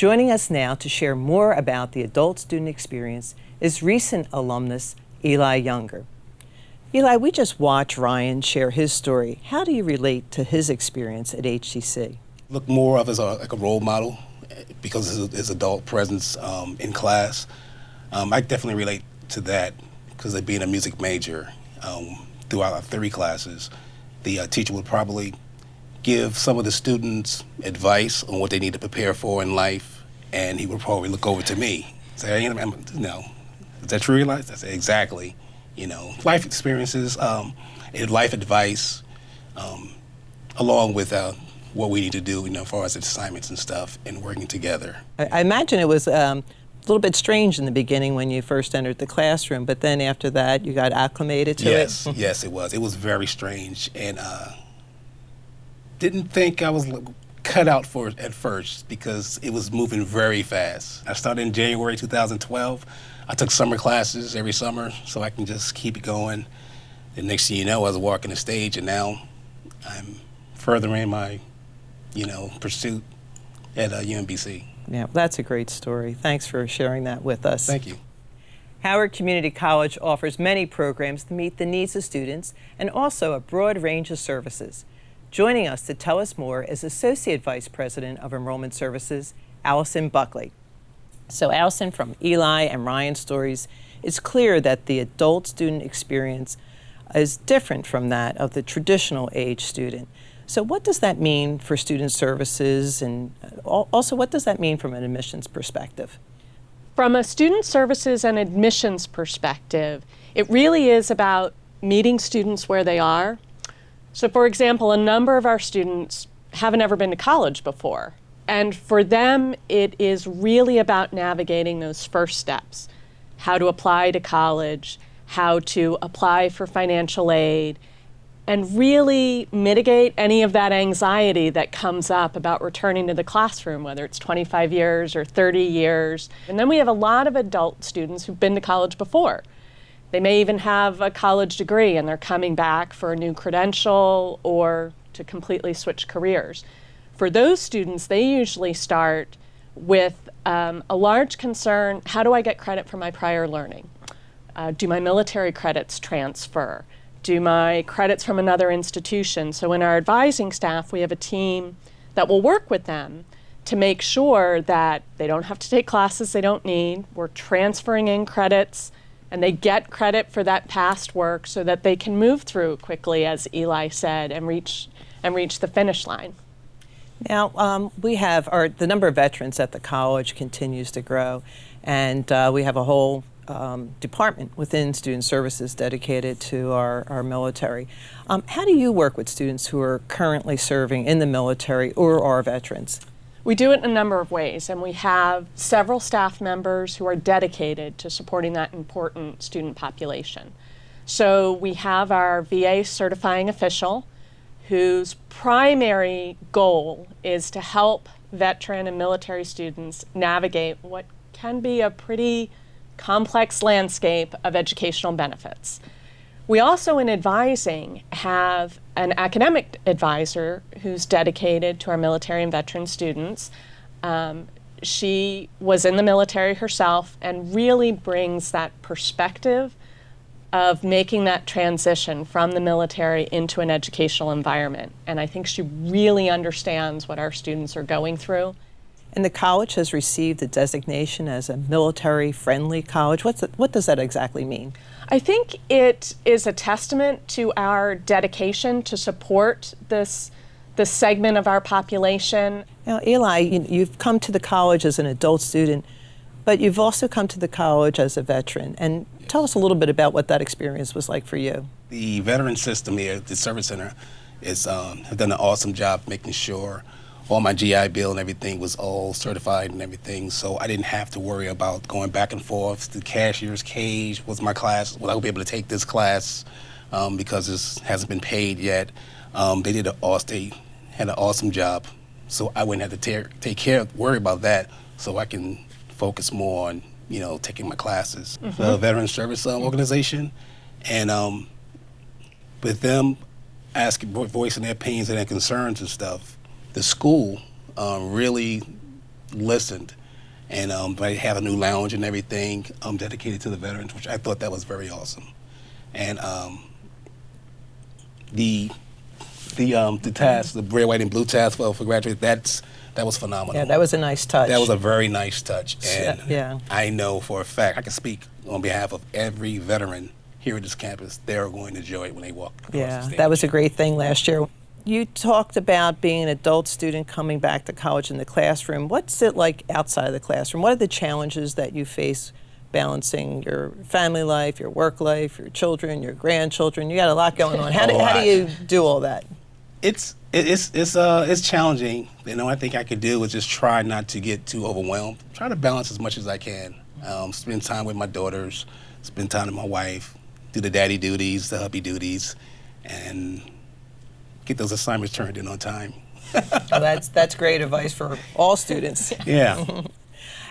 Joining us now to share more about the adult student experience is recent alumnus Ely Younger. Ely, we just watched Ryan share his story. How do you relate to his experience at HCC? Look more of as like a role model because of his adult presence in class. I definitely relate to that because of being a music major. Throughout our theory classes, the teacher would probably give some of the students advice on what they need to prepare for in life, and he would probably look over to me, say, hey, is that true, Ely? I say, exactly. Life experiences, life advice, along with what we need to do, as far as assignments and stuff, and working together. I imagine it was a little bit strange in the beginning when you first entered the classroom, but then after that you got acclimated to it? Yes, it was. It was very strange, and didn't think I was cut out for it at first because it was moving very fast. I started in January 2012. I took summer classes every summer so I can just keep it going. The next thing you know, I was walking the stage, and now I'm furthering my, pursuit at UMBC. Yeah, that's a great story. Thanks for sharing that with us. Thank you. Howard Community College offers many programs to meet the needs of students and also a broad range of services. Joining us to tell us more is Associate Vice President of Enrollment Services, Alison Buckley. So Alison, from Ely and Ryan's stories, it's clear that the adult student experience is different from that of the traditional age student. So what does that mean for student services, and also what does that mean from an admissions perspective? From a student services and admissions perspective, it really is about meeting students where they are. So for example, a number of our students haven't ever been to college before. And for them, it is really about navigating those first steps. How to apply to college, how to apply for financial aid, and really mitigate any of that anxiety that comes up about returning to the classroom, whether it's 25 years or 30 years. And then we have a lot of adult students who've been to college before. They may even have a college degree and they're coming back for a new credential or to completely switch careers. For those students, they usually start with a large concern: how do I get credit for my prior learning? Do my military credits transfer? Do my credits from another institution? So in our advising staff, we have a team that will work with them to make sure that they don't have to take classes they don't need. We're transferring in credits, and they get credit for that past work so that they can move through quickly, as Ely said, and reach the finish line. Now, the number of veterans at the college continues to grow, and we have a whole department within student services dedicated to our military. How do you work with students who are currently serving in the military or are veterans? We do it in a number of ways, and we have several staff members who are dedicated to supporting that important student population. So we have our VA certifying official, whose primary goal is to help veteran and military students navigate what can be a pretty complex landscape of educational benefits. We also, in advising, have an academic advisor who's dedicated to our military and veteran students. She was in the military herself and really brings that perspective of making that transition from the military into an educational environment. And I think she really understands what our students are going through. And the college has received the designation as a military-friendly college. What does that exactly mean? I think it is a testament to our dedication to support this segment of our population. Now, Ely, you've come to the college as an adult student, but you've also come to the college as a veteran. And tell us a little bit about what that experience was like for you. The veteran system here at the Service Center have done an awesome job making sure all my GI Bill and everything was all certified and everything, so I didn't have to worry about going back and forth to the cashier's cage. Was my class, will I be able to take this class because this hasn't been paid yet? They had an awesome job, so I wouldn't have to worry about that, so I can focus more on taking my classes. The Veteran Service Organization, and with them voicing their opinions and their concerns and stuff, the school really listened. And they have a new lounge and everything dedicated to the veterans, which I thought that was very awesome. And the task, the red, white, and blue task for graduates, that was phenomenal. Yeah, that was a nice touch. That was a very nice touch. And yeah. I know for a fact, I can speak on behalf of every veteran here at this campus, they're going to enjoy it when they walk across the stage. That was a great thing last year. You talked about being an adult student coming back to college in the classroom. What's it like outside of the classroom? What are the challenges that you face balancing your family life, your work life, your children, your grandchildren? You got a lot going on. How do you do all that? It's challenging. The only thing I could do is just try not to get too overwhelmed. Try to balance as much as I can. Spend time with my daughters, spend time with my wife, do the daddy duties, the hubby duties, and get those assignments turned in on time. Well, that's great advice for all students. Yeah.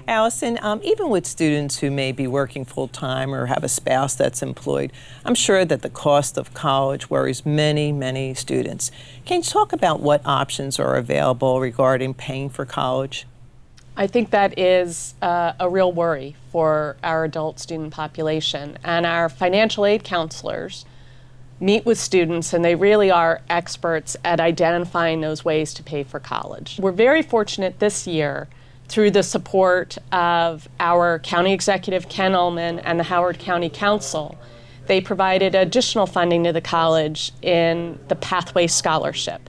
Alison, even with students who may be working full-time or have a spouse that's employed, I'm sure that the cost of college worries many, many students. Can you talk about what options are available regarding paying for college? I think that is a real worry for our adult student population, and our financial aid counselors meet with students, and they really are experts at identifying those ways to pay for college. We're very fortunate this year through the support of our county executive, Ken Ulman, and the Howard County Council. They provided additional funding to the college in the Pathway Scholarship.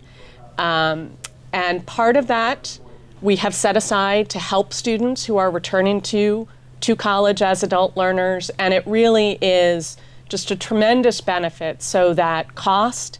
And part of that we have set aside to help students who are returning to college as adult learners, and it really is just a tremendous benefit so that cost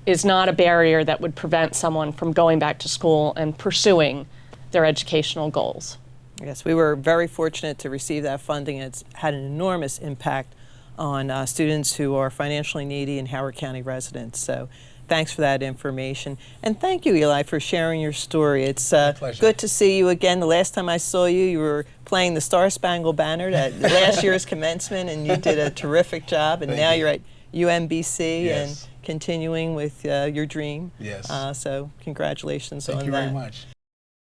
is not a barrier that would prevent someone from going back to school and pursuing their educational goals. Yes, we were very fortunate to receive that funding. It's had an enormous impact on students who are financially needy and Howard County residents. So thanks for that information. And thank you, Eli, for sharing your story. It's good to see you again. The last time I saw you, you were playing the Star Spangled Banner at last year's commencement, and you did a terrific job. And now you're at UMBC and continuing with your dream. Yes. So congratulations on that. Thank you very much.